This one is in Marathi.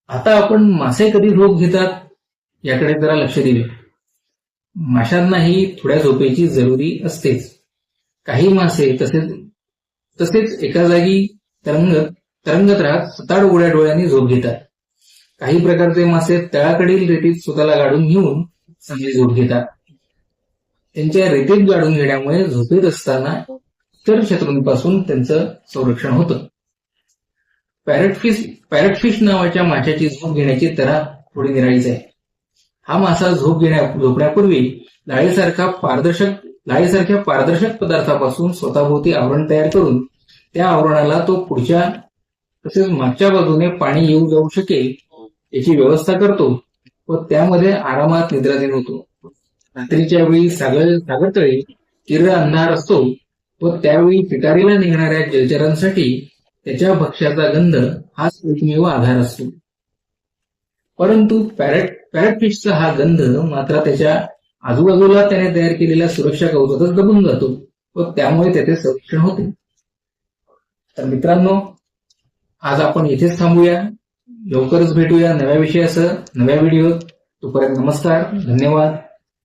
आता आपण मासे कधी झोप घेतात याकडे जरा लक्ष दिले. माशांनाही थोड्या झोपेची जरुरी असतेच. काही मासे तसेच एका जागी तरंगत राहत सताड उघड्या डोळ्यांनी झोप घेतात. काही प्रकारचे मासे तळाकडील रेतीत स्वतःला गाडून घेऊन चांगली झोप घेतात. त्यांच्या रेतीत गाडून घेण्यामुळे झोपेत असताना इतर शत्रूंपासून त्यांचं संरक्षण होतं. पॅरटफिश नावाच्या माशाची झोप घेण्याची तऱ्हा थोडी निराळीच आहे. हा मासा झोपण्यापूर्वी लाळीसारख्या पारदर्शक पदार्थापासून स्वतःभोवती आवरण तयार करून त्या आवरणाला तो पुढच्या तसेच मागच्या बाजूने पाणी येऊ जाऊ शकेल याची व्यवस्था करतो व त्यामध्ये आरामात निद्राधीन होतो. रात्रीच्या वेळी सागरतळी किर्र अंधार असतो व त्यावेळी शिकारीला निघणाऱ्या जलचरांसाठी त्याच्या भक्ष्याचा गंध हाच एकमेव आधार असतो. परंतु पॅरटफिशचा हा गंध मात्र त्याच्या आजूबाजूला त्याने तयार केलेल्या सुरक्षा कवचातच दबून जातो व त्यामुळे त्याचे संरक्षण होते. तर मित्रांनो, आज आपण इथेच थांबूया. लवकरच भेटूया नव्या विषयासह नव्या व्हिडिओत. तोपर्यंत नमस्कार, धन्यवाद.